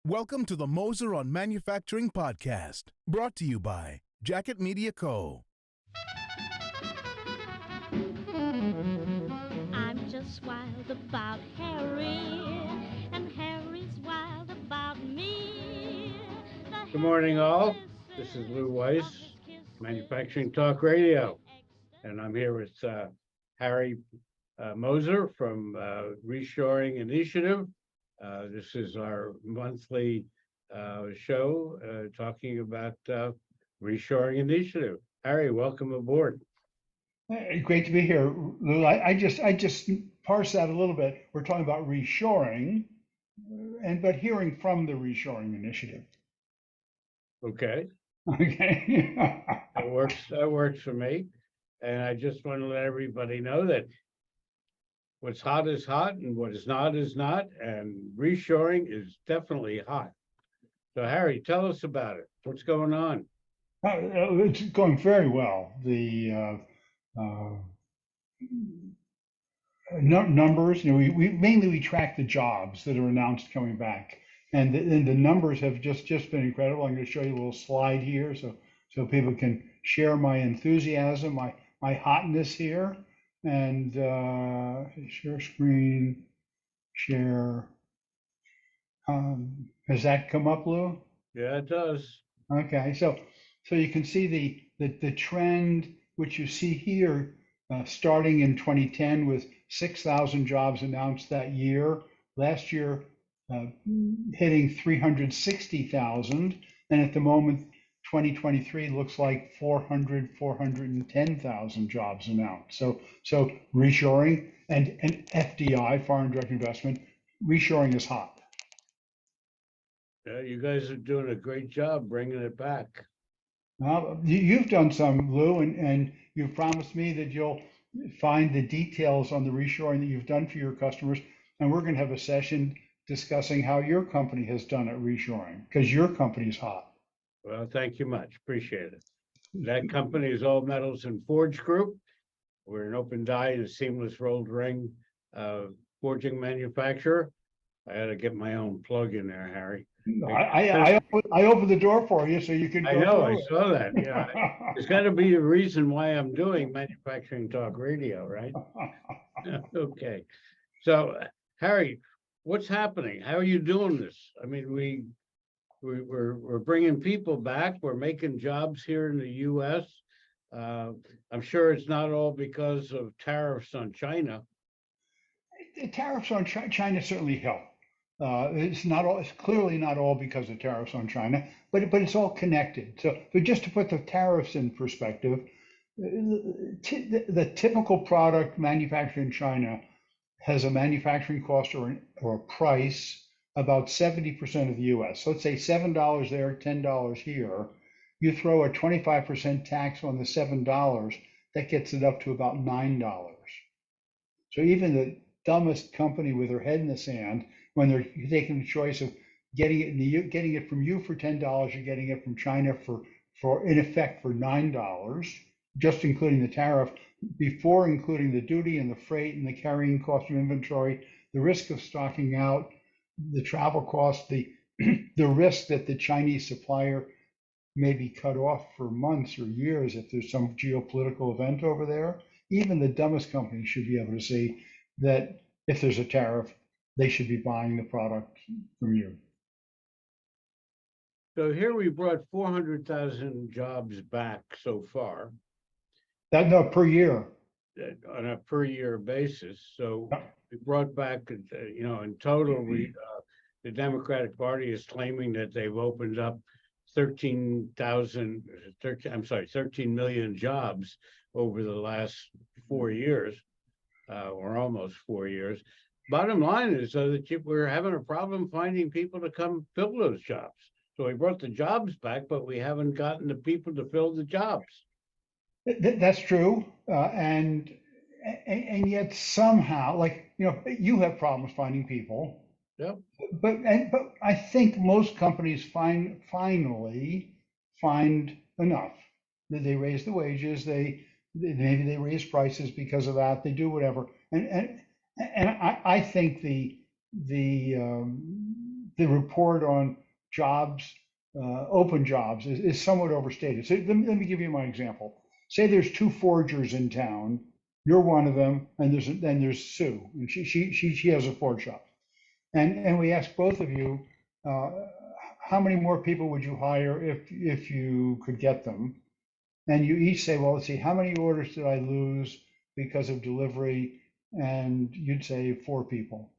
Welcome to the Moser On Manufacturing podcast, brought to you by Jacket Media Co. I'm just wild about Harry, and Harry's wild about me. Good morning, all. This is Lew Weiss, Manufacturing Talk Radio, and I'm here with Harry Moser from Reshoring Initiative. This is our monthly show talking about Reshoring Initiative. Harry, welcome aboard. Great to be here, Lou. I just parse that a little bit. We're talking about reshoring, but hearing from the Reshoring Initiative. Okay, Okay. that works. That works for me. And I just want to let everybody know that what's hot is hot, and what is not is not. And reshoring is definitely hot. So, Harry, tell us about it. What's going on? It's going very well. The numbers, we mainly track the jobs that are announced coming back, and the numbers have just been incredible. I'm going to show you a little slide here, so people can share my enthusiasm, my hotness here, and share screen, share. Has that come up, Lou? Yeah, it does. Okay, so you can see the trend which you see here, starting in 2010 with 6,000 jobs announced that year. Last year, hitting 360,000, and at the moment, 2023 looks like 410,000 jobs announced. So reshoring and FDI, foreign direct investment, reshoring is hot. Yeah, you guys are doing a great job bringing it back. You've done some, Lou, and you've promised me that you'll find the details on the reshoring that you've done for your customers. And we're going to have a session discussing how your company has done at reshoring, because your company is hot. Well, thank you much. Appreciate it. That company is All Metals and Forge Group. We're an open die and seamless rolled ring forging manufacturer. I had to get my own plug in there, Harry. I opened the door for you so you can I go know, I through saw that. Yeah, there's got to be a reason why I'm doing Manufacturing Talk Radio, right? Okay. So, Harry, what's happening? How are you doing this? I mean, we're bringing people back. We're making jobs here in the U.S. I'm sure it's not all because of tariffs on China. The tariffs on China certainly help. It's not all. It's clearly not all because of tariffs on China, but it's all connected. So just to put the tariffs in perspective, the typical product manufactured in China has a manufacturing cost or a price about 70% of the U.S. So let's say $7 there, $10 here. You throw a 25% tax on the $7, that gets it up to about $9. So even the dumbest company with their head in the sand, when they're taking the choice of getting it from you for $10, you're getting it from China for in effect for $9, just including the tariff, before including the duty and the freight and the carrying cost of inventory, the risk of stocking out, the travel cost, the risk that the Chinese supplier may be cut off for months or years if there's some geopolitical event over there. Even the dumbest company should be able to see that if there's a tariff, they should be buying the product from you. So here we brought 400,000 jobs back so far. No, per year. On a per year basis. So we brought back, in total, the Democratic Party is claiming that they've opened up 13 million jobs over the last 4 years, or almost 4 years. Bottom line is that we're having a problem finding people to come fill those jobs. So we brought the jobs back, but we haven't gotten the people to fill the jobs. That's true, and yet somehow, you have problems finding people. Yep. But I think most companies finally find enough that they raise the wages, maybe they raise prices because of that, they do whatever, and I think the the report on jobs, open jobs, is somewhat overstated. So let me give you my example. Say there's two forgers in town. You're one of them, and there's Sue, and she has a forge shop. And we ask both of you, uh, how many more people would you hire if you could get them? And you each say, well, let's see, how many orders did I lose because of delivery? And you'd say 4 people.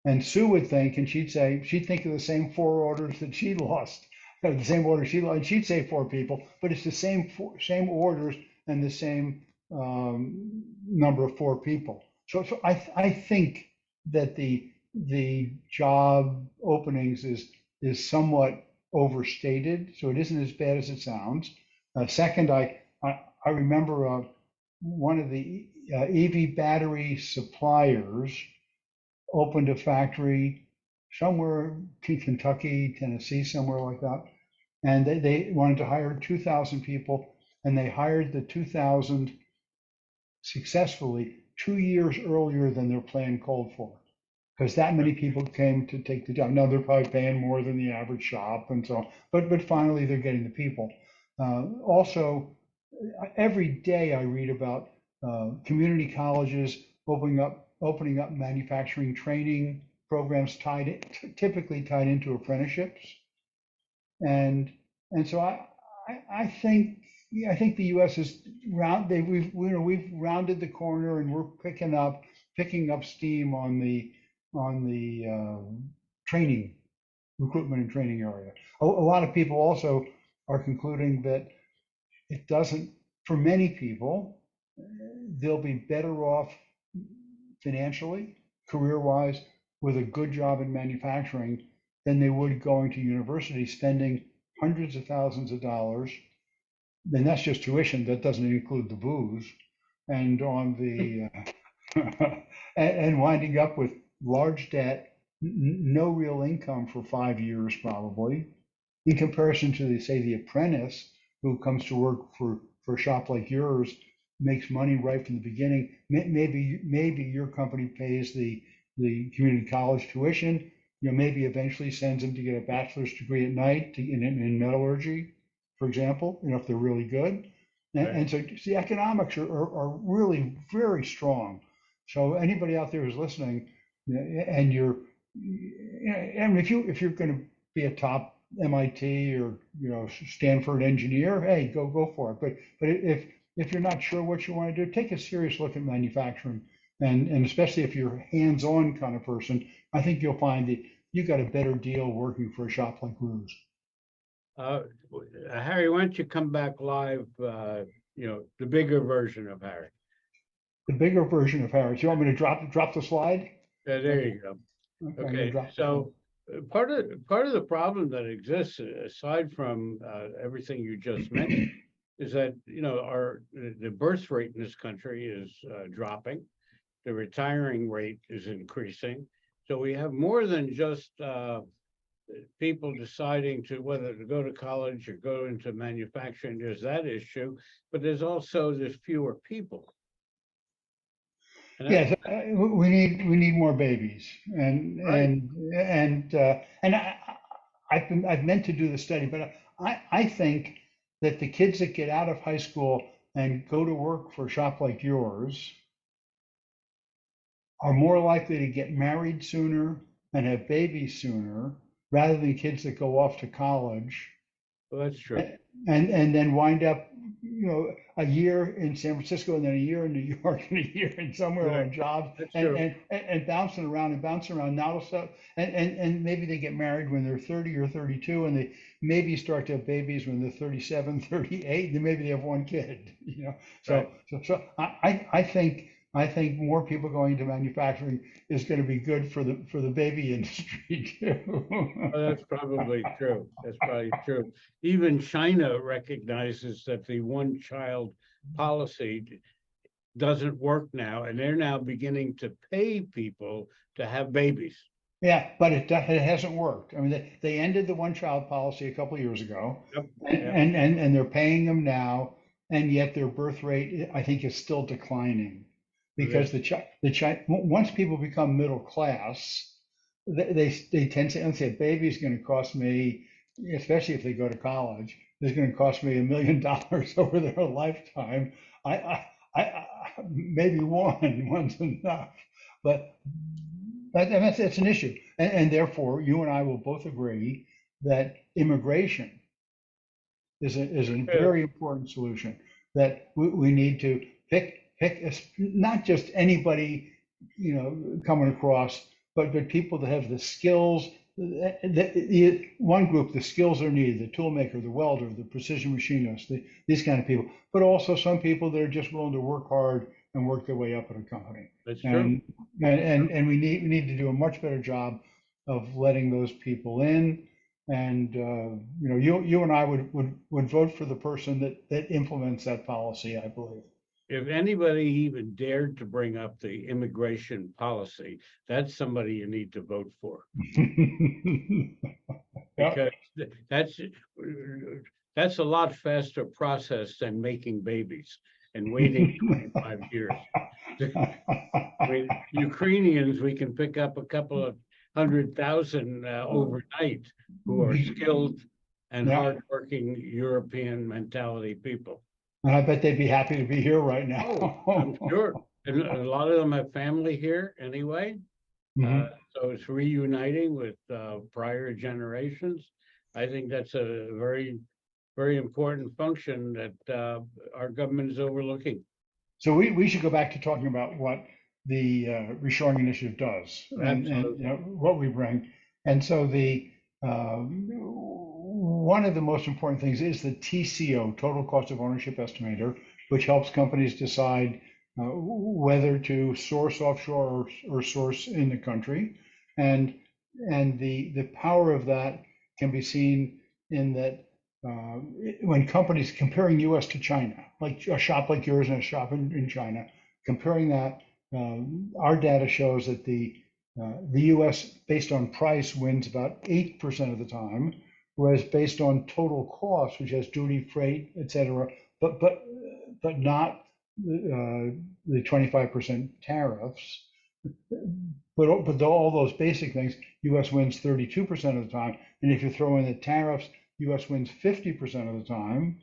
And Sue would think, and she'd think of the same 4 orders that she lost, the same orders she lost, and she'd say 4 people, but it's the same orders and the same number of 4 people. So I think that the job openings is somewhat overstated, so it isn't as bad as it sounds. Second, I remember one of the EV battery suppliers opened a factory somewhere in Kentucky, Tennessee, somewhere like that. And they wanted to hire 2,000 people, and they hired the 2,000 successfully 2 years earlier than their plan called for, because that many people came to take the job. Now they're probably paying more than the average shop and so on, but finally they're getting the people. Also, every day I read about community colleges opening up manufacturing training programs typically tied into apprenticeships, and so I think, yeah, I think the U.S. is we've rounded the corner, and we're picking up steam on the training, recruitment and training area. A lot of people also are concluding that it doesn't, for many people, they'll be better off financially, career-wise, with a good job in manufacturing than they would going to university, spending hundreds of thousands of dollars. Then that's just tuition. That doesn't include the booze, and on the and winding up with large debt, no real income for 5 years probably, in comparison to say the apprentice who comes to work for a shop like yours, makes money right from the beginning. Maybe your company pays the community college tuition. Maybe eventually sends them to get a bachelor's degree at night in metallurgy, for example, if they're really good. And so the economics are really very strong. So anybody out there who's listening, and and if you're going to be a top MIT or Stanford engineer, hey, go for it. But if you're not sure what you want to do, take a serious look at manufacturing, and especially if you're a hands-on kind of person, I think you'll find that you got a better deal working for a shop like Lew's. Harry, why don't you come back live? The bigger version of Harry. The bigger version of Harry. Do you want me to drop the slide? Yeah, there you go. Okay, so part of the problem that exists, aside from everything you just mentioned, is that the birth rate in this country is dropping, the retiring rate is increasing, so we have more than just people deciding whether to go to college or go into manufacturing. There's that issue, but there's fewer people. Yes, we need more babies, and right. I've meant to do the study, but I think that the kids that get out of high school and go to work for a shop like yours are more likely to get married sooner and have babies sooner, rather than kids that go off to college. Well, that's true. And then wind up, a year in San Francisco, and then a year in New York, and a year in somewhere on jobs, and bouncing around. Now, and maybe they get married when they're 30 or 32, and they maybe start to have babies when they're 37, 38, and maybe they have one kid. So I think more people going into manufacturing is going to be good for the baby industry too. Well, that's probably true. That's probably true. Even China recognizes that the one-child policy doesn't work now, and they're now beginning to pay people to have babies. Yeah, but it hasn't worked. I mean, they ended the one-child policy a couple of years ago, and they're paying them now, and yet their birth rate, I think, is still declining, because once people become middle class, they tend to say a baby's going to cost me, especially if they go to college, is going to cost me $1 million over their lifetime. I maybe one's enough, but that's an issue, and therefore you and I will both agree that immigration is a very important solution. That we need to pick not just anybody coming across, but people that have the skills. One group, the skills are needed: the toolmaker, the welder, the precision machinist, these kind of people. But also some people that are just willing to work hard and work their way up in a company. That's true. And we need to do a much better job of letting those people in. And you and I would vote for the person that implements that policy, I believe. If anybody even dared to bring up the immigration policy, that's somebody you need to vote for. Because that's a lot faster process than making babies and waiting 25 years. I mean, Ukrainians, we can pick up a couple of 100,000 overnight who are skilled and hardworking European mentality people. And I bet they'd be happy to be here right now. Oh, I'm sure. And a lot of them have family here anyway. So it's reuniting with prior generations. I think that's a very, very important function that our government is overlooking. So we should go back to talking about what the Reshoring Initiative does and what we bring. And so one of the most important things is the TCO, Total Cost of Ownership Estimator, which helps companies decide whether to source offshore or source in the country. And the power of that can be seen in that when companies comparing US to China, like a shop like yours and a shop in China, comparing that, our data shows that the US based on price wins about 8% of the time, whereas based on total cost, which has duty, freight, et cetera, but not the 25% tariffs, but all those basic things, US wins 32% of the time. And if you throw in the tariffs, US wins 50% of the time.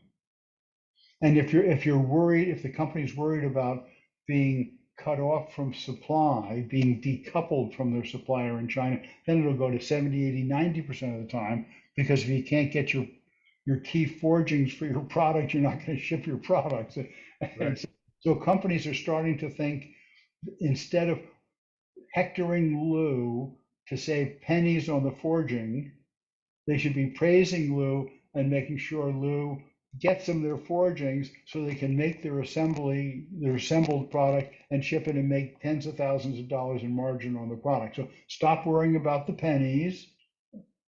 And if you're worried, if the company's worried about being cut off from supply, being decoupled from their supplier in China, then it'll go to 70, 80, 90% of the time, because if you can't get your key forgings for your product, you're not going to ship your products. Right. So companies are starting to think, instead of hectoring Lew to save pennies on the forging, they should be praising Lew and making sure Lew gets them their forgings so they can make their assembled product and ship it and make tens of thousands of dollars in margin on the product. So stop worrying about the pennies,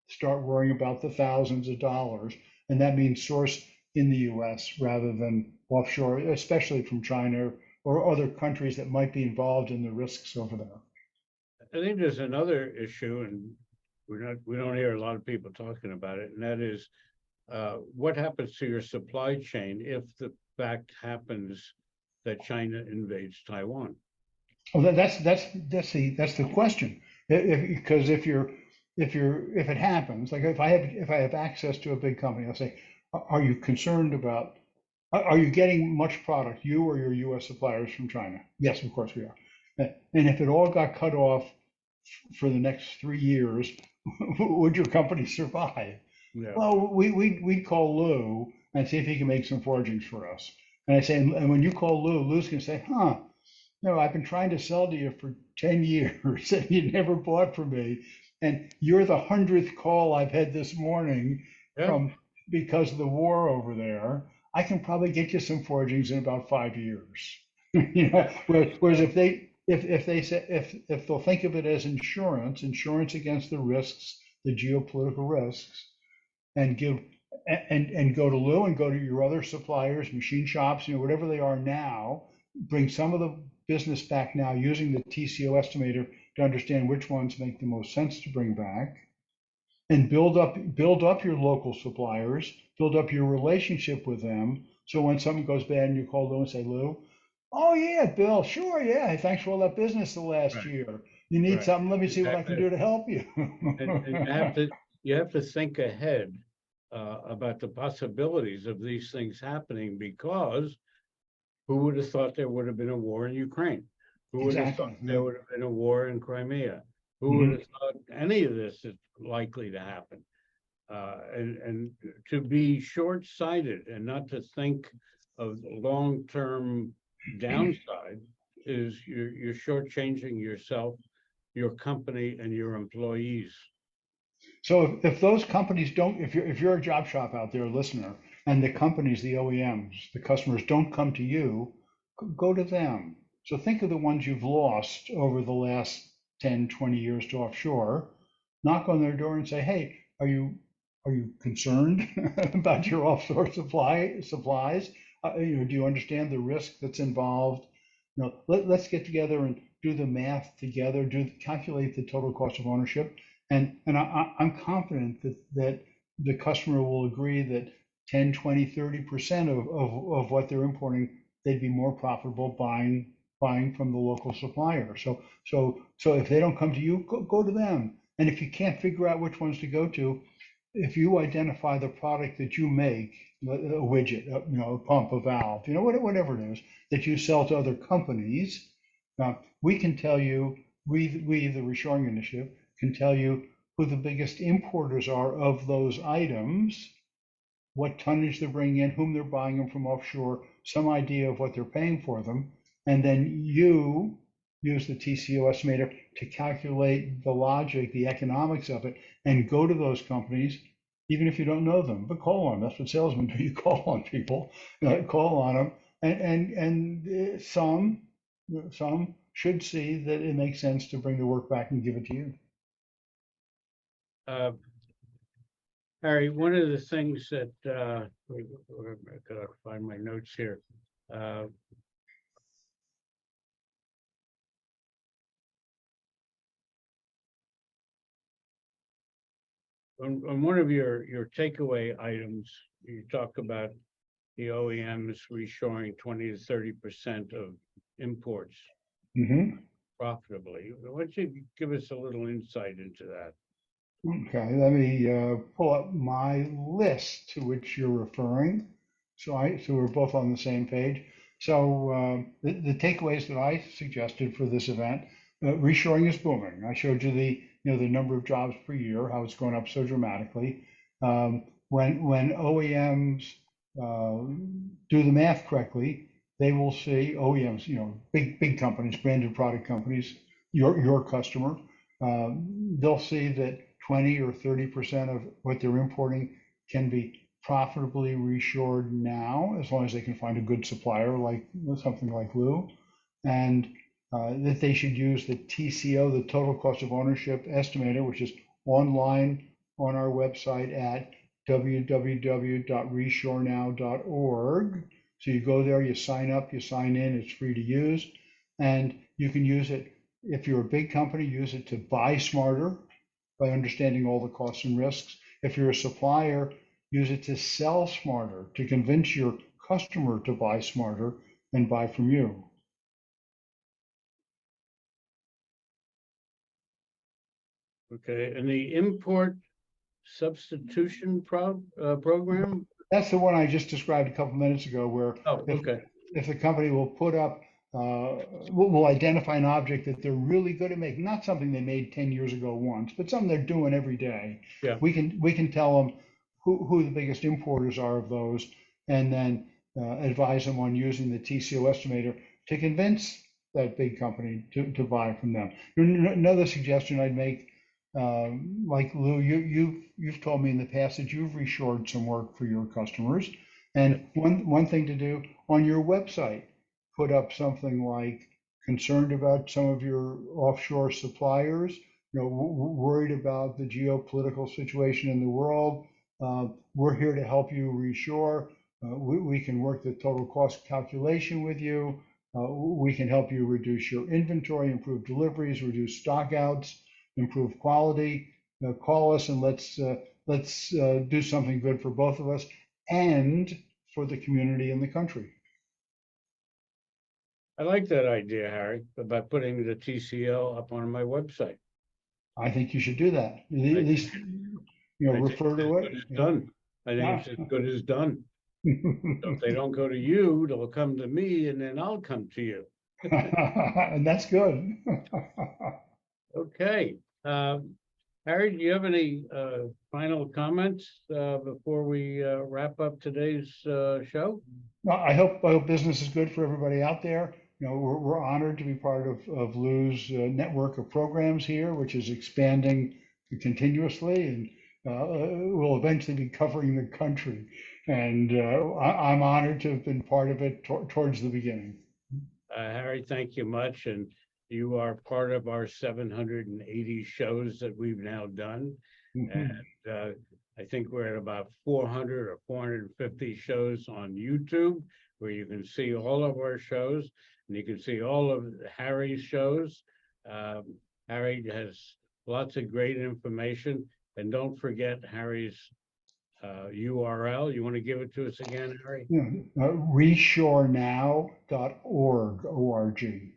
start worrying about the thousands of dollars. And that means source in the US rather than offshore, especially from China or other countries that might be involved in the risks over there. I think there's another issue, and we don't hear a lot of people talking about it, and that is what happens to your supply chain if the fact happens that China invades Taiwan? Well, that's the question. Because if it happens, like if I have access to a big company, I'll say, are you concerned about, are you getting much product, you or your US suppliers, from China? Yes, of course we are. And if it all got cut off for the next 3 years, would your company survive? Yeah. Well, we'd call Lew and see if he can make some forgings for us. And I say, and when you call Lew's going to say, no, I've been trying to sell to you for 10 years and you never bought from me. And you're the 100th call I've had this morning because of the war over there. I can probably get you some forgings in about 5 years. Whereas if they'll think of it as insurance against the risks, the geopolitical risks, and go to Lew and go to your other suppliers, machine shops, whatever they are now, bring some of the business back now using the TCO estimator to understand which ones make the most sense to bring back, and build up your local suppliers, build up your relationship with them. So when something goes bad and you call Lew and say, Lew, oh yeah, Bill, sure, yeah, thanks for all that business the last year. You need Right. something, let me see what I can do to help you. And you have to think ahead about the possibilities of these things happening, because who would have thought there would have been a war in Ukraine? Who would have thought Exactly. there would have been a war in Crimea? Who would have thought any of this is likely to happen? And to be short-sighted and not to think of the long-term downside is you're shortchanging yourself, your company, and your employees. So if those companies don't, if you're a job shop out there, listener, and the companies, the OEMs, the customers don't come to you, go to them. So think of the ones you've lost over the last 10, 20 years to offshore. Knock on their door and say, hey, are you concerned about your offshore supplies? Do you understand the risk that's involved? Let's get together and do the math together, calculate the total cost of ownership. I'm confident that the customer will agree that 10, 20, 30% of what they're importing, they'd be more profitable buying from the local supplier. So if they don't come to you, go to them. And if you can't figure out which ones to go to, if you identify the product that you make, a widget, a pump, a valve, whatever it is that you sell to other companies, we can tell you, the Reshoring Initiative, can tell you who the biggest importers are of those items, what tonnage they're bringing in, whom they're buying them from offshore, some idea of what they're paying for them, and then you use the TCO estimator to calculate the logic, the economics of it, and go to those companies, even if you don't know them, but call on them. That's what salesmen do. You call on people, call on them, and some should see that it makes sense to bring the work back and give it to you. Harry, one of the things that I gotta find my notes here. On one of your takeaway items, you talk about the OEMs reshoring 20 to 30% of imports profitably. Why don't you give us a little insight into that? Okay, let me pull up my list to which you're referring. So we're both on the same page. So the takeaways that I suggested for this event, reshoring is booming. I showed you the number of jobs per year, how it's going up so dramatically. When OEMs do the math correctly, they will see OEMs, big companies, branded product companies, your customer, they'll see that 20 or 30% of what they're importing can be profitably reshored now, as long as they can find a good supplier like something like Lew, and that they should use the TCO, the total cost of ownership estimator, which is online on our website at www.reshorenow.org. So you go there, you sign up, you sign in, it's free to use, and you can use it. If you're a big company, use it to buy smarter by understanding all the costs and risks. If you're a supplier, use it to sell smarter, to convince your customer to buy smarter and buy from you. Okay, and the import substitution program? That's the one I just described a couple minutes ago, where Okay. if the company will put up, will identify an object that they're really good at making, not something they made 10 years ago once, but something they're doing every day. Yeah. We can tell them who the biggest importers are of those, and then advise them on using the TCO estimator to convince that big company to buy from them. Another suggestion I'd make, like Lew, you've told me in the past that you've reshored some work for your customers, and one thing to do on your website, put up something like, concerned about some of your offshore suppliers, worried about the geopolitical situation in the world. We're here to help you reshore. We can work the total cost calculation with you. We can help you reduce your inventory, improve deliveries, reduce stockouts, improve quality. Call us and let's do something good for both of us and for the community and the country. I like that idea, Harry, about putting the TCL up on my website. I think you should do that. At I least, I think refer it's as to good it. as Yeah. done. I think Yeah. it's as good as done. So if they don't go to you, they'll come to me and then I'll come to you. And that's good. Okay. Harry, do you have any final comments before we wrap up today's show? No, I hope business is good for everybody out there. We're honored to be part of Lew's network of programs here, which is expanding continuously and will eventually be covering the country. And I'm honored to have been part of it towards the beginning. Harry, thank you much. And you are part of our 780 shows that we've now done. Mhm. And I think we're at about 400 or 450 shows on YouTube, where you can see all of our shows and you can see all of Harry's shows. Harry has lots of great information. And don't forget Harry's URL. You want to give it to us again, Harry? Yeah, reshorenow.org, O-R-G.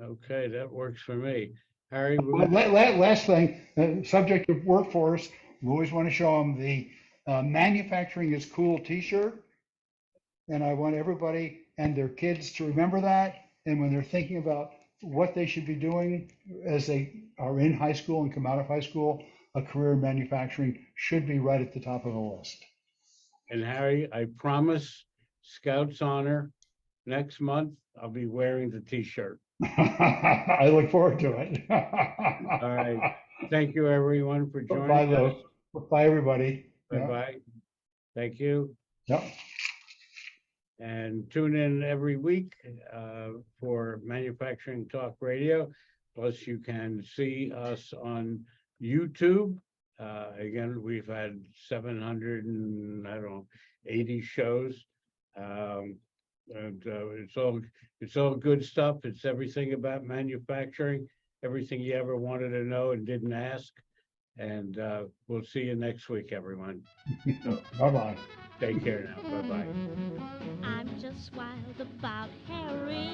Okay, that works for me. Harry, Last thing, subject of workforce, we always want to show them the manufacturing is cool t-shirt. And I want everybody and their kids to remember that. And when they're thinking about what they should be doing as they are in high school and come out of high school, a career in manufacturing should be right at the top of the list. and Harry, I promise Scouts Honor next month, I'll be wearing the t-shirt. I look forward to it. All right. Thank you, everyone, for Bye, joining us. Lou. Bye, everybody. Yeah. Bye-bye. Thank you. Yep. And tune in every week for Manufacturing Talk Radio. Plus, you can see us on YouTube. Again, we've had 780 shows. And it's all good stuff. It's everything about manufacturing, everything you ever wanted to know and didn't ask. And we'll see you next week, everyone. Bye-bye. Take care now. Bye-bye. I'm just wild about Harry